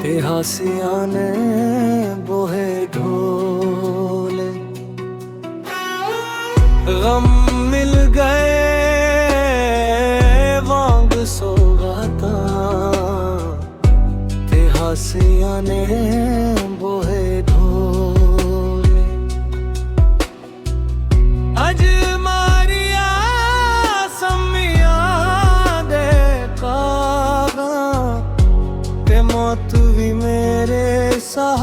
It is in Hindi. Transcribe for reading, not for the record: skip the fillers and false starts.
ते हासियां ने बोहे ढोल, गम मिल गए वांग सौगाता, ते हासियां ने बोहे ढोल। अज मारिया सम्मिया दे कागा, ते मौत भी मेरे साह